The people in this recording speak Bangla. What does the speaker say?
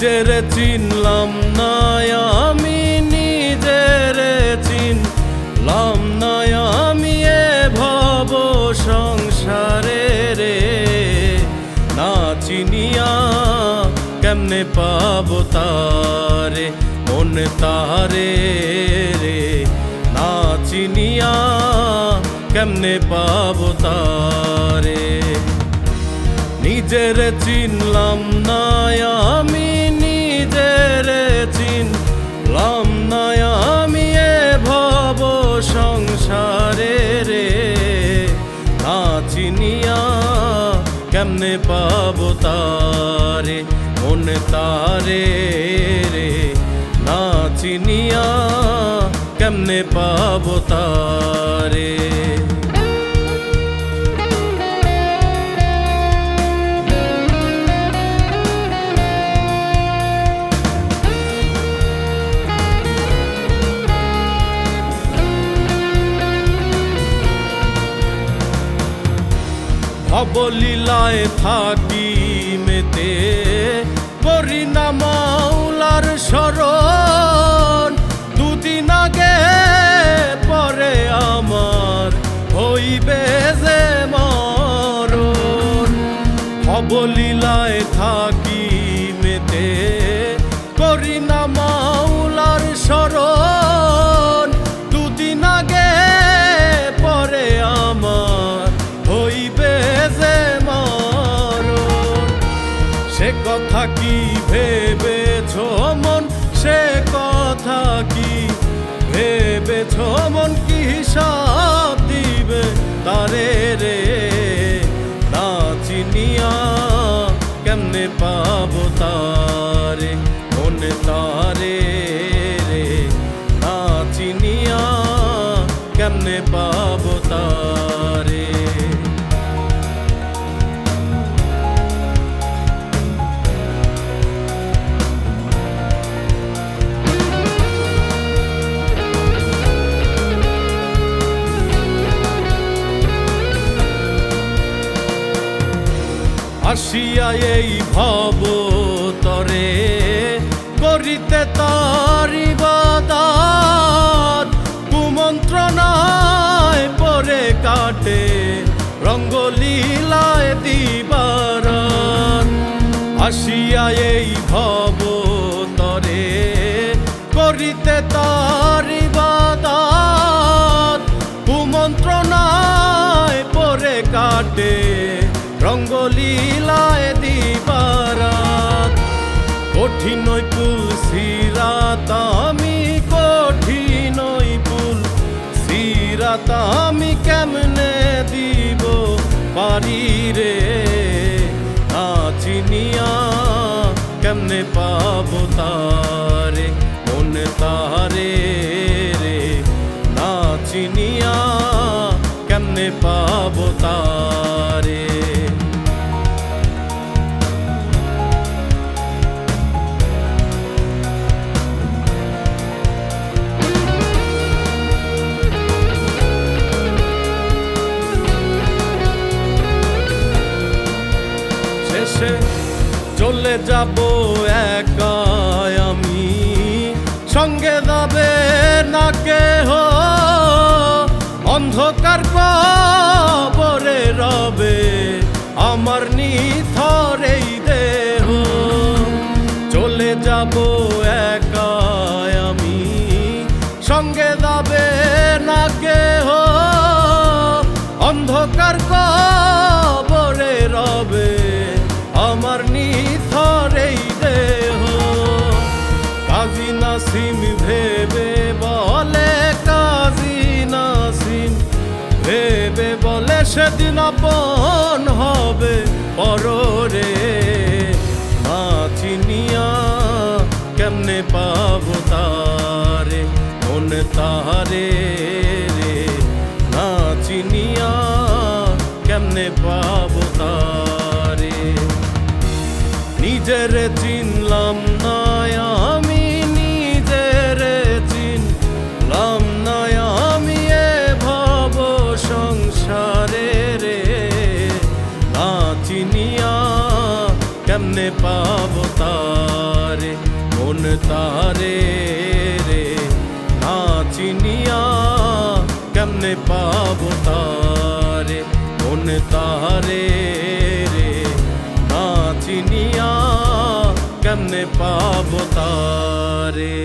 নিজের চিনলাম না আমি, নিজের চিনলাম না আমি এ ভব সংসারে রে। না চিনিয়া কেমনে পাবো তারে, মন তারে রে। না চিনিয়া কেমনে পাবো তারে। নিজের চিনলাম না আমি, নিজের চিনলাম না আমি এ ভব সংসারে রে। না চিনিয়া কেমনে পাবো তারে, মন তারে রে। না চিনিয়া কেমনে পাবো তারে। ভবলীলায় থাকি মেতে, করি না মাওলার শরণ। দুদিন আগে পরে আমার হইবে যে মরণ। ভবলীলায় থাকি মেতে, করি না মাওলার শরণ। দুদিন আগে পরে আমার হইবে যে মরণ। সে কথা কি ভেবেছ মন, সে কথা কি ভেবেছ মন, কি হিসাব দিবে তারে রে। না চিনিয়া কেমনে পাবো তারে, মন তারে রে। না চিনিয়া কেমনে পাবো তারে। আসিয়া এই ভব তরে করিতে তার ইবাদত। কুমন্ত্রণায় পরে কাটে রঙ্গলীলায় দিবারাত। আসিয়া এই ভব তরে করিতে তার ইবাদত। কুমন্ত্রণায় পরে কাটে রঙ্গলীলায় দিবারাত। কঠিন পুল সিরাত আমি, কঠিন পুল সিরাত আমি কেমনে দিব পারি রে। না চিনিয়া কেমনে পাবো তারে, মন তারে রে। না চিনিয়া কেমনে পাবো তারে। শেষে চলে যাব একা আমি, সঙ্গে যাবে না কেহ। অন্ধকার কবরে রবে আমার নিথর এই দেহ। চলে যাব একা আমি, সঙ্গে যাবে না কেহ। অন্ধকার কবরে রবে আমার নিথর এই দেহ। কাজী নাসিম ভেবে বলে, কাজী নাসিম ভেবে বলে, সেদিন আপন হবে পররে। না চিনিয়া কেমনে পাবো তারে, মন তারে রে। না চিনিয়া কেমনে পাবো তারে। নিজের চিনলাম না আমি, নিজের চিনলাম না আমি এ ভব সংসারে রে। না চিনিয়া কেমনে পাবো তারে। কোন তারে রে না চিনিয়া কেমনে পাবো তারে কোন তারে রে না চিনিয়া কেমনে পাবো তারে